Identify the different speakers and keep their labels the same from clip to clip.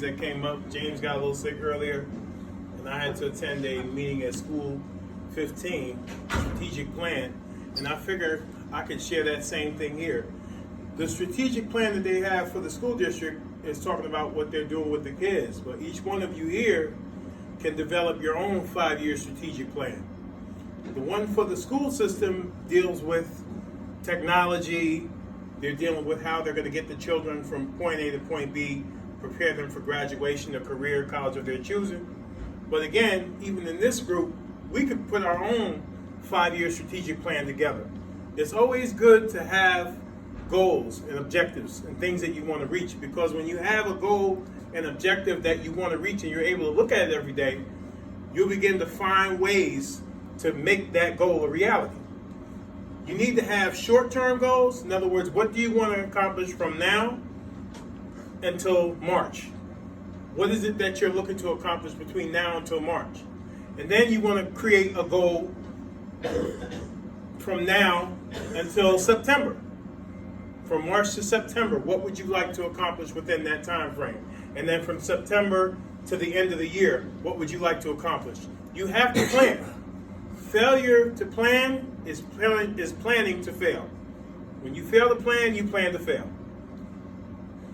Speaker 1: that came up. James got a little sick earlier, and I had to attend a meeting at School 15, strategic plan, and I figured I could share that same thing here. The strategic plan that they have for the school district is talking about what they're doing with the kids, but each one of you here can develop your own 5-year strategic plan. The one for the school system deals with technology. They're dealing with how they're going to get the children from point A to point B, prepare them for graduation or career, college of their choosing. But again, even in this group, we could put our own 5-year strategic plan together. It's always good to have goals and objectives and things that you want to reach, because when you have a goal and objective that you want to reach and you're able to look at it every day, you'll begin to find ways to make that goal a reality. You need to have short-term goals. In other words, what do you want to accomplish from now until March? What is it that you're looking to accomplish between now until March? And then you want to create a goal from now until September. From March to September, what would you like to accomplish within that time frame? And then from September to the end of the year, what would you like to accomplish? You have to plan. Failure to plan is planning to fail. When you fail to plan, you plan to fail.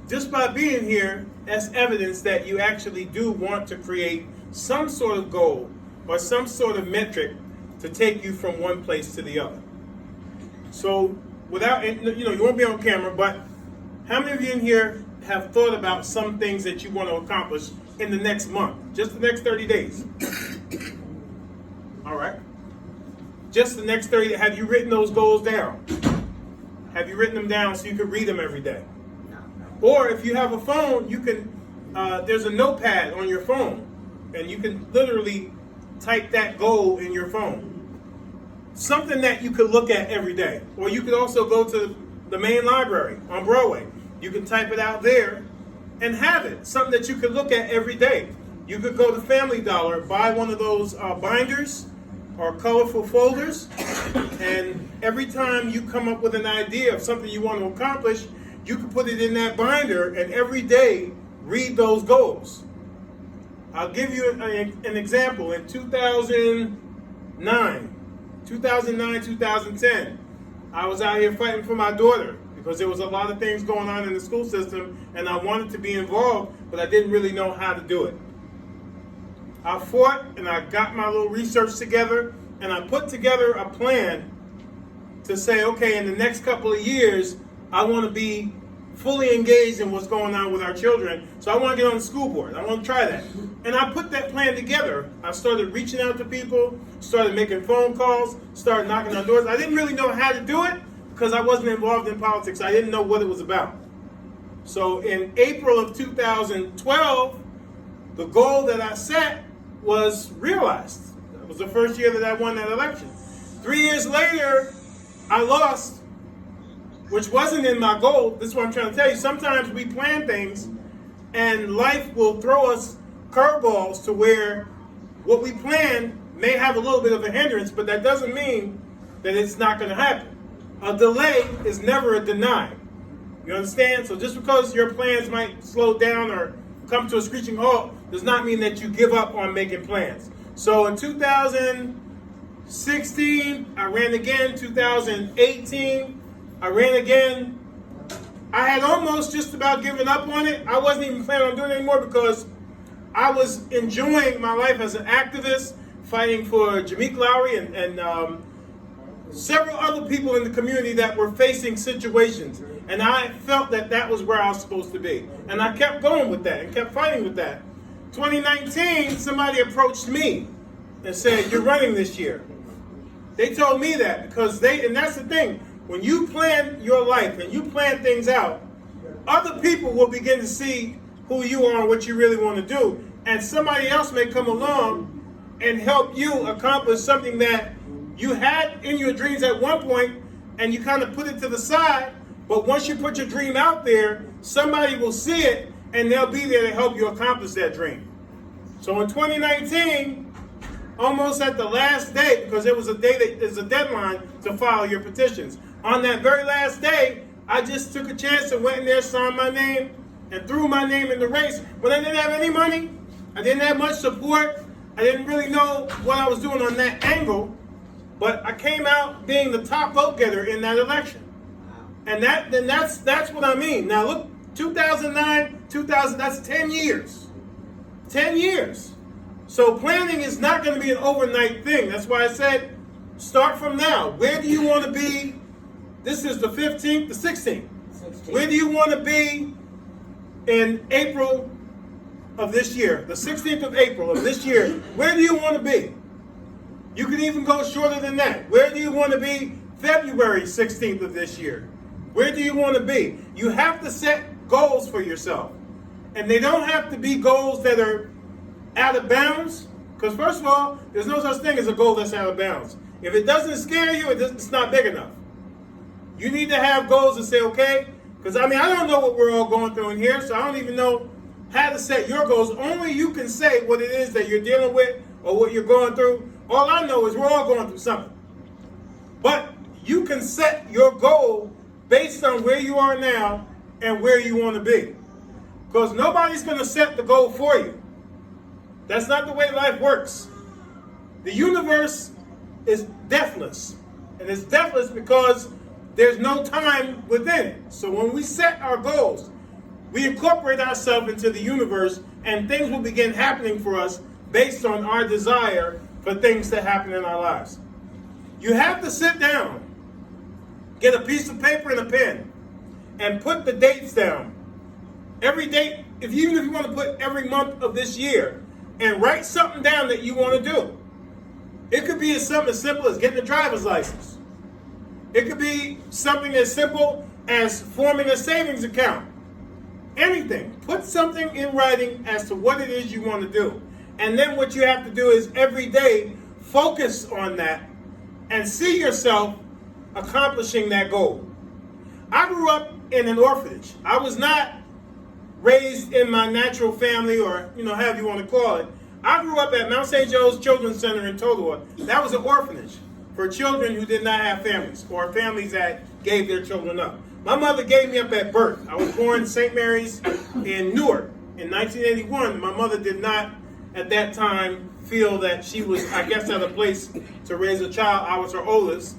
Speaker 1: Just by being here, that's evidence that you actually do want to create some sort of goal or some sort of metric to take you from one place to the other. So without, you won't be on camera, but how many of you in here have thought about some things that you want to accomplish in the next month, just the next 30 days? All right. Just the next 30, have you written those goals down? Have you written them down so you can read them every day? Or if you have a phone, you can, there's a notepad on your phone, and you can literally type that goal in your phone. Something that you could look at every day. Or you could also go to the main library on Broadway. You can type it out there and have it. Something that you could look at every day. You could go to Family Dollar, buy one of those binders or colorful folders, and every time you come up with an idea of something you want to accomplish, you can put it in that binder and every day read those goals. I'll give you an example. In 2009, 2010, I was out here fighting for my daughter because there was a lot of things going on in the school system and I wanted to be involved, but I didn't really know how to do it. I fought and I got my little research together and I put together a plan to say, okay, in the next couple of years, I want to be fully engaged in what's going on with our children. So I want to get on the school board. I want to try that. And I put that plan together. I started reaching out to people, started making phone calls, started knocking on doors. I didn't really know how to do it because I wasn't involved in politics. I didn't know what it was about. So in April of 2012, the goal that I set was realized. It was the first year that I won that election. 3 years later, I lost, which wasn't in my goal. This is what I'm trying to tell you. Sometimes we plan things and life will throw us curveballs to where what we plan may have a little bit of a hindrance, but that doesn't mean that it's not going to happen. A delay is never a deny. You understand? So just because your plans might slow down or come to a screeching halt does not mean that you give up on making plans. So in 2016, I ran again. 2018, I ran again. I had almost just about given up on it. I wasn't even planning on doing it anymore because I was enjoying my life as an activist, fighting for Jameek Lowry and several other people in the community that were facing situations. And I felt that that was where I was supposed to be. And I kept going with that and kept fighting with that. 2019, somebody approached me and said, you're running this year. They told me that because and that's the thing, when you plan your life and you plan things out, other people will begin to see who you are and what you really want to do. And somebody else may come along and help you accomplish something that you had in your dreams at one point and you kind of put it to the side. But once you put your dream out there, somebody will see it and they'll be there to help you accomplish that dream. So in 2019, almost at the last day, because there was a day that is a deadline to file your petitions. On that very last day, I just took a chance and went in there, signed my name, and threw my name in the race when I didn't have any money. I didn't have much support. I didn't really know what I was doing on that angle. But I came out being the top vote getter in that election. And that's what I mean. Now look, 2009, 2000, that's 10 years. 10 years. So planning is not going to be an overnight thing. That's why I said, start from now. Where do you want to be? This is the 15th, the 16th. Where do you want to be in April of this year? The 16th of April of this year. Where do you want to be? You can even go shorter than that. Where do you want to be February 16th of this year? Where do you want to be? You have to set goals for yourself. And they don't have to be goals that are out of bounds. Because first of all, there's no such thing as a goal that's out of bounds. If it doesn't scare you, it's not big enough. You need to have goals and say, okay, because I don't know what we're all going through in here, so I don't even know how to set your goals. Only you can say what it is that you're dealing with or what you're going through. All I know is we're all going through something. But you can set your goal based on where you are now and where you want to be. Because nobody's going to set the goal for you. That's not the way life works. The universe is deathless. And it's deathless because there's no time within it. So when we set our goals, we incorporate ourselves into the universe and things will begin happening for us based on our desire for things to happen in our lives. You have to sit down, get a piece of paper and a pen, and put the dates down. Every date, even if you want to put every month of this year, and write something down that you want to do. It could be something as simple as getting a driver's license. It could be something as simple as forming a savings account. Anything. Put something in writing as to what it is you want to do. And then what you have to do is every day focus on that and see yourself accomplishing that goal. I grew up in an orphanage. I was not raised in my natural family or, however you want to call it. I grew up at Mount St. Joe's Children's Center in Totowa. That was an orphanage for children who did not have families or families that gave their children up. My mother gave me up at birth. I was born in St. Mary's in Newark in 1981. My mother did not, at that time, feel that she was, at a place to raise a child. I was her oldest.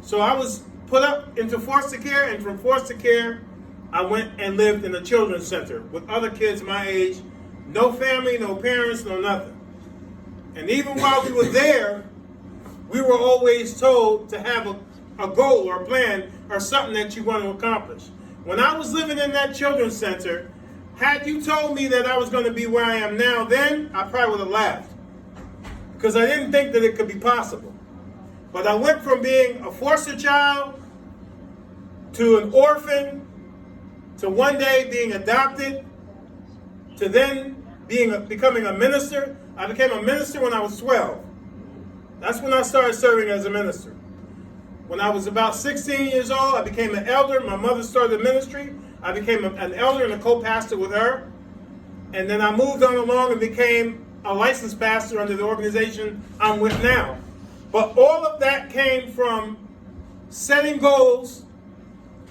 Speaker 1: So I was put up into foster care, and from foster care, I went and lived in a children's center with other kids my age. No family, no parents, no nothing. And even while we were there, we were always told to have a goal or a plan or something that you want to accomplish. When I was living in that children's center, had you told me that I was going to be where I am now then, I probably would have laughed. Because I didn't think that it could be possible. But I went from being a foster child to an orphan to one day being adopted to then becoming a minister. I became a minister when I was 12. That's when I started serving as a minister. When I was about 16 years old, I became an elder. My mother started a ministry. I became an elder and a co-pastor with her. And then I moved on along and became a licensed pastor under the organization I'm with now. But all of that came from setting goals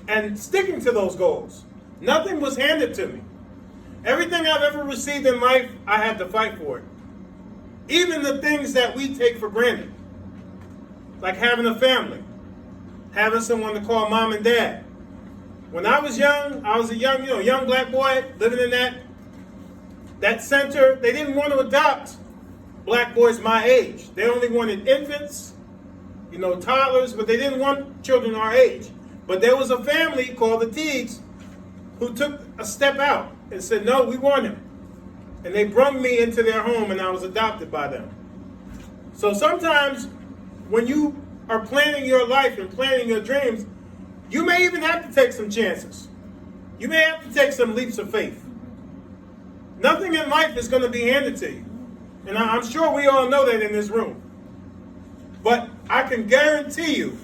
Speaker 1: and sticking to those goals. Nothing was handed to me. Everything I've ever received in life, I had to fight for it. Even the things that we take for granted, like having a family, having someone to call mom and dad. When I was young, I was a young black boy living in that center. They didn't want to adopt black boys my age. They only wanted infants, toddlers, but they didn't want children our age. But there was a family called the Teagues who took a step out and said, no, we want him. And they brought me into their home and I was adopted by them. So sometimes when you are planning your life and planning your dreams, you may even have to take some chances. You may have to take some leaps of faith. Nothing in life is going to be handed to you. And I'm sure we all know that in this room. But I can guarantee you,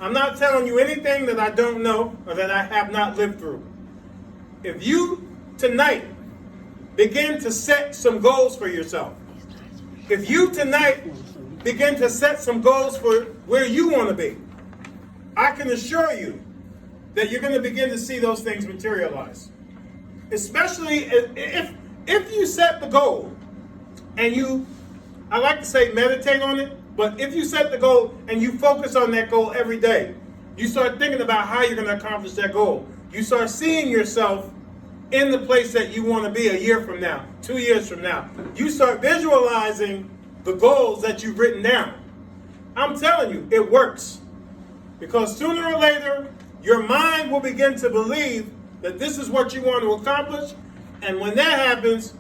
Speaker 1: I'm not telling you anything that I don't know or that I have not lived through. If you tonight begin to set some goals for yourself, if you tonight begin to set some goals for where you want to be, I can assure you that you're going to begin to see those things materialize. especially if you set the goal and I like to say meditate on it, but if you set the goal and you focus on that goal every day, you start thinking about how you're going to accomplish that goal. You start seeing yourself in the place that you want to be a year from now, 2 years from now. You start visualizing the goals that you've written down. I'm telling you, it works. Because sooner or later, your mind will begin to believe that this is what you want to accomplish. And when that happens,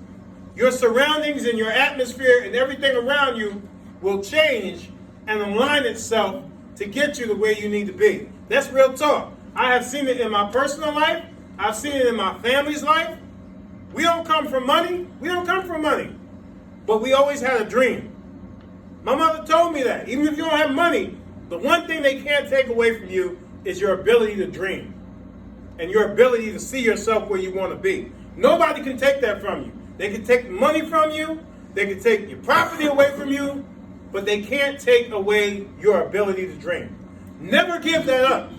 Speaker 1: your surroundings and your atmosphere and everything around you will change and align itself to get you the way you need to be. That's real talk. I have seen it in my personal life. I've seen it in my family's life. We don't come from money. We don't come from money. But we always had a dream. My mother told me that. Even if you don't have money, the one thing they can't take away from you is your ability to dream and your ability to see yourself where you want to be. Nobody can take that from you. They can take money from you. They can take your property away from you. But they can't take away your ability to dream. Never give that up.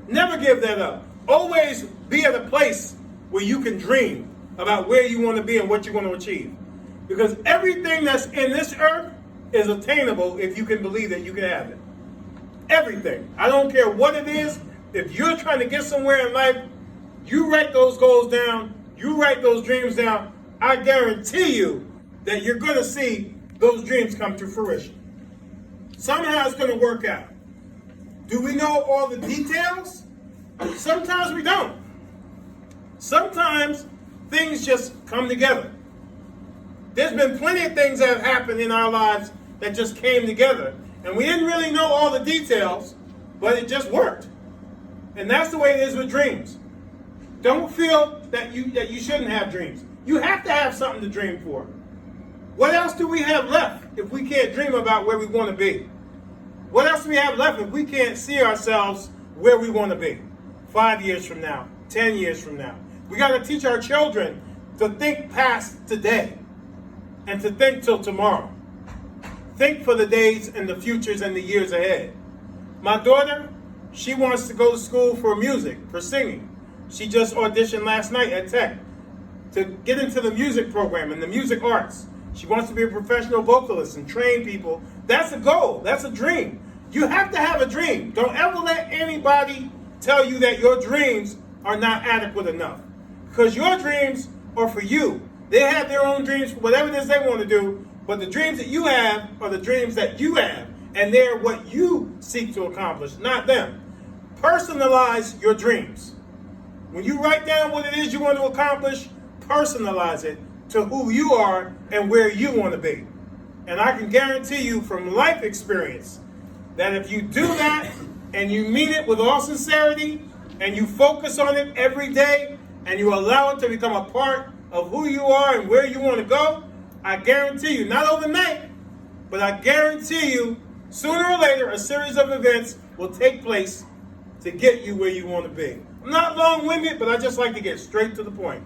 Speaker 1: Never give that up. Always be at a place where you can dream about where you want to be and what you want to achieve. Because everything that's in this earth is attainable if you can believe that you can have it. Everything. I don't care what it is. If you're trying to get somewhere in life, you write those goals down, you write those dreams down, I guarantee you that you're going to see those dreams come to fruition. Somehow it's going to work out. Do we know all the details? Sometimes we don't. Sometimes things just come together. There's been plenty of things that have happened in our lives that just came together. And we didn't really know all the details, but it just worked. And that's the way it is with dreams. Don't feel that you shouldn't have dreams. You have to have something to dream for. What else do we have left if we can't dream about where we want to be? What else do we have left if we can't see ourselves where we want to be? 5 years from now, 10 years from now. We got to teach our children to think past today and to think till tomorrow. Think for the days and the futures and the years ahead. My daughter, she wants to go to school for music, for singing. She just auditioned last night at Tech to get into the music program and the music arts. She wants to be a professional vocalist and train people. That's a goal. That's a dream. You have to have a dream. Don't ever let anybody tell you that your dreams are not adequate enough. Because your dreams are for you. They have their own dreams for whatever it is they want to do. But the dreams that you have are the dreams that you have. And they're what you seek to accomplish, not them. Personalize your dreams. When you write down what it is you want to accomplish, personalize it to who you are and where you want to be. And I can guarantee you from life experience that if you do that and you mean it with all sincerity and you focus on it every day and you allow it to become a part of who you are and where you want to go, I guarantee you, not overnight, but I guarantee you, sooner or later, a series of events will take place to get you where you want to be. I'm not long-winded, but I just like to get straight to the point.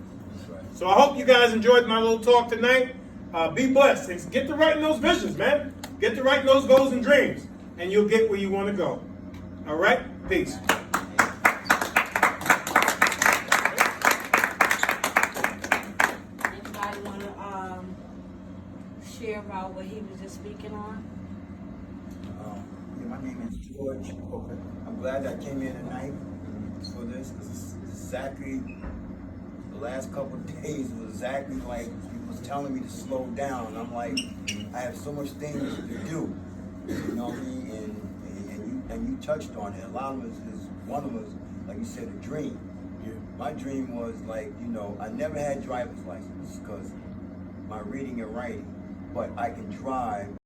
Speaker 1: So I hope you guys enjoyed my little talk tonight. Be blessed. Get to writing those visions, man. Get to writing those goals and dreams, and you'll get where you want to go. All right? Peace.
Speaker 2: Anybody want to share about what he was just speaking on?
Speaker 3: Yeah, my name is George. Okay. I'm glad I came in tonight for this because it's exactly the last couple of days was exactly like he was telling me to slow down. I'm like, I have so much things to do, you know what I mean? And you touched on it. A lot of us is one of us, like you said, a dream. Yeah. My dream was like, you know, I never had driver's license because my reading and writing, but I can drive.